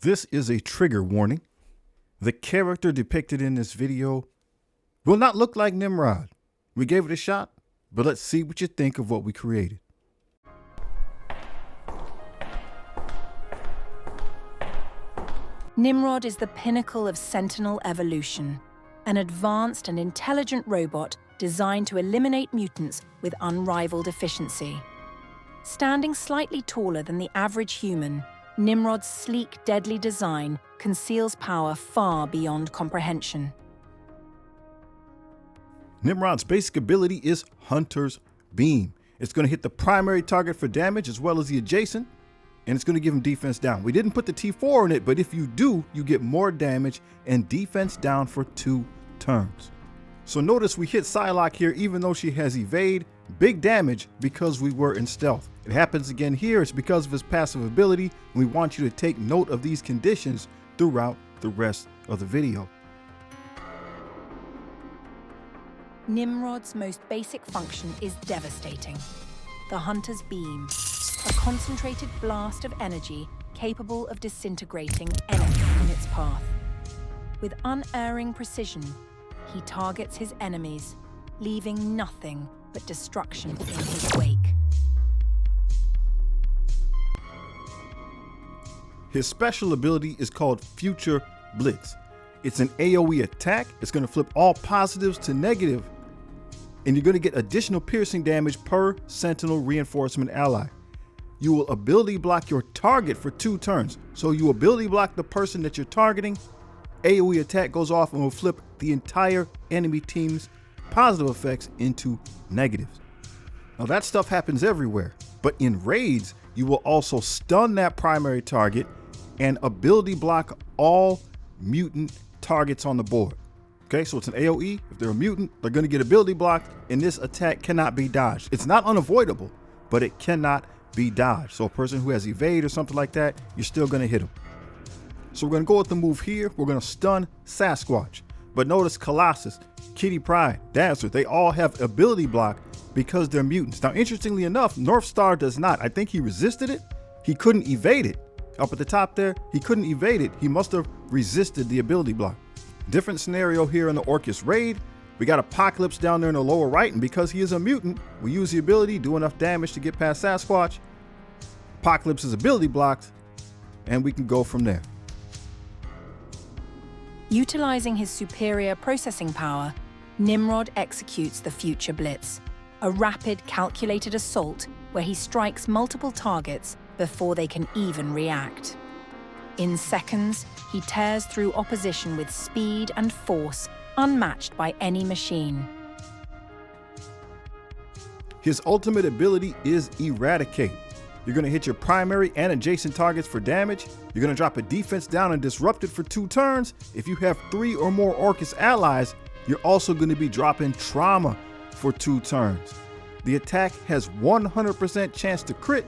This is a trigger warning. The character depicted in this video will not look like Nimrod. We gave it a shot, but let's see what you think of what we created. Nimrod is the pinnacle of Sentinel evolution, an advanced and intelligent robot designed to eliminate mutants with unrivaled efficiency. Standing slightly taller than the average human, Nimrod's sleek, deadly design conceals power far beyond comprehension. Nimrod's basic ability is Hunter's Beam. It's going to hit the primary target for damage as well as the adjacent, and it's going to give him defense down. We didn't put the T4 in it, but if you do, you get more damage and defense down for 2 turns. So notice we hit Psylocke here even though she has evade, big damage because we were in stealth. It happens again here, it's because of his passive ability, and we want you to take note of these conditions throughout the rest of the video. Nimrod's most basic function is devastating. The Hunter's Beam, a concentrated blast of energy capable of disintegrating anything in its path. With unerring precision, he targets his enemies, leaving nothing but destruction in his wake. His special ability is called Future Blitz. It's an AoE attack. It's going to flip all positives to negative, and you're going to get additional piercing damage per Sentinel reinforcement ally. You will ability block your target for 2 turns. So you ability block the person that you're targeting, AoE attack goes off and will flip the entire enemy team's positive effects into negatives. Now that stuff happens everywhere, but in raids, you will also stun that primary target and ability block all mutant targets on the board. Okay, so it's an AoE. If they're a mutant, they're going to get ability blocked, and this attack cannot be dodged. It's not unavoidable, but it cannot be dodged. So a person who has evade or something like that, you're still going to hit them. So we're going to go with the move here. We're going to stun Sasquatch. But notice Colossus, Kitty Pryde, Dazzler, they all have ability block because they're mutants. Now, interestingly enough, Northstar does not. I think he resisted it. He couldn't evade it. Up at the top there, he couldn't evade it. He must have resisted the ability block. Different scenario here in the Orcus raid. We got Apocalypse down there in the lower right, and because he is a mutant, we use the ability, do enough damage to get past Sasquatch. Apocalypse's ability blocked, and we can go from there. Utilizing his superior processing power, Nimrod executes the Future Blitz, a rapid, calculated assault where he strikes multiple targets before they can even react. In seconds, he tears through opposition with speed and force unmatched by any machine. His ultimate ability is Eradicate. You're going to hit your primary and adjacent targets for damage. You're going to drop a defense down and disrupt it for 2 turns. If you have 3 or more Orcus allies, you're also going to be dropping trauma for 2 turns. The attack has 100% chance to crit,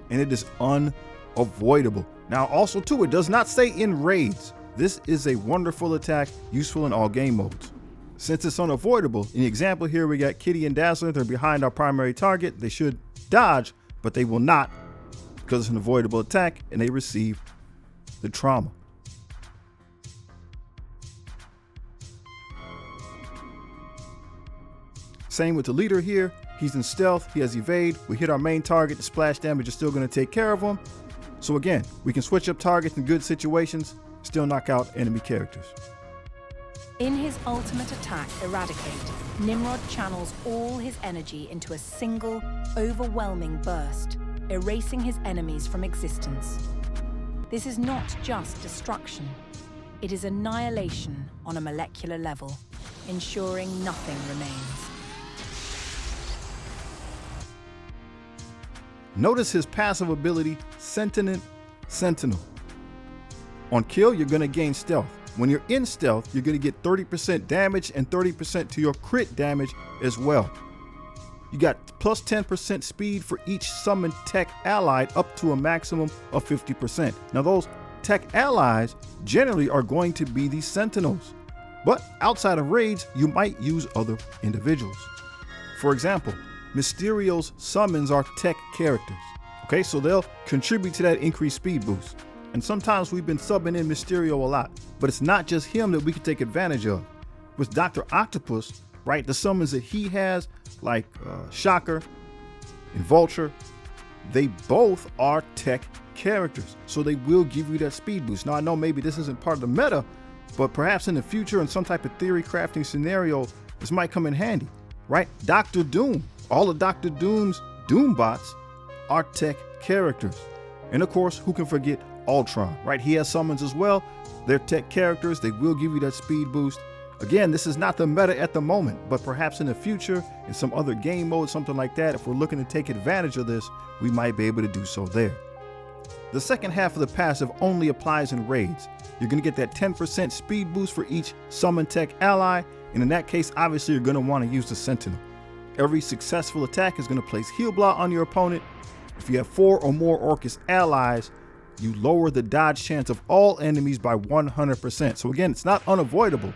and it is unavoidable. Now also too, it does not say in raids. This is a wonderful attack, useful in all game modes. Since it's unavoidable, in the example here we got Kitty and Dazzler, they're behind our primary target. They should dodge, but they will not because it's an avoidable attack and they receive the trauma. Same with the leader here. He's in stealth, he has evade. We hit our main target, the splash damage is still going to take care of him. So again, we can switch up targets in good situations, still knock out enemy characters. In his ultimate attack, Eradicate, Nimrod channels all his energy into a single, overwhelming burst, erasing his enemies from existence. This is not just destruction. It is annihilation on a molecular level, ensuring nothing remains. Notice his passive ability, Sentinel. On kill, you're going to gain stealth. When you're in stealth, you're going to get 30% damage and 30% to your crit damage as well. You got plus 10% speed for each summoned tech allied up to a maximum of 50%. Now those tech allies generally are going to be these Sentinels, but outside of raids, you might use other individuals. For example, Mysterio's summons are tech characters. Okay, so they'll contribute to that increased speed boost. And sometimes we've been subbing in Mysterio a lot, but it's not just him that we can take advantage of. With Dr. Octopus, right, the summons that he has, like Shocker and Vulture, they both are tech characters, so they will give you that speed boost. Now I know maybe this isn't part of the meta, but perhaps in the future in some type of theory crafting scenario, this might come in handy, right? Dr. Doom, all of Dr. Doom's Doom bots are tech characters. And of course, who can forget Ultron, right? He has summons as well. They're tech characters. They will give you that speed boost. Again, this is not the meta at the moment, but perhaps in the future, in some other game mode, something like that, if we're looking to take advantage of this, we might be able to do so there. The second half of the passive only applies in raids. You're going to get that 10% speed boost for each summon tech ally, and in that case, obviously, you're going to want to use the Sentinel. Every successful attack is going to place heal block on your opponent. If you have 4 or more Orcus allies, you lower the dodge chance of all enemies by 100%. So again, it's not unavoidable,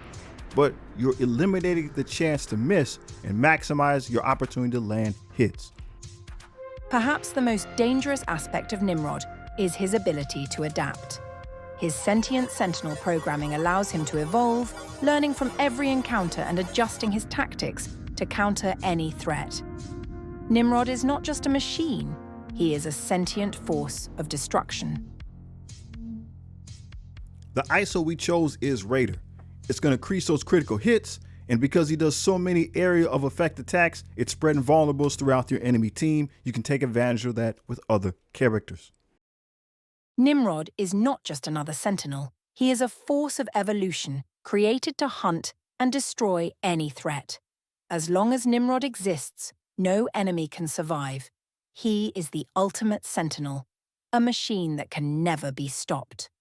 but you're eliminating the chance to miss and maximize your opportunity to land hits. Perhaps the most dangerous aspect of Nimrod is his ability to adapt. His sentient sentinel programming allows him to evolve, learning from every encounter and adjusting his tactics to counter any threat. Nimrod is not just a machine, he is a sentient force of destruction. The ISO we chose is Raider. It's going to increase those critical hits, and because he does so many area of effect attacks, it's spreading vulnerables throughout your enemy team. You can take advantage of that with other characters. Nimrod is not just another sentinel. He is a force of evolution, created to hunt and destroy any threat. As long as Nimrod exists, no enemy can survive. He is the ultimate sentinel, a machine that can never be stopped.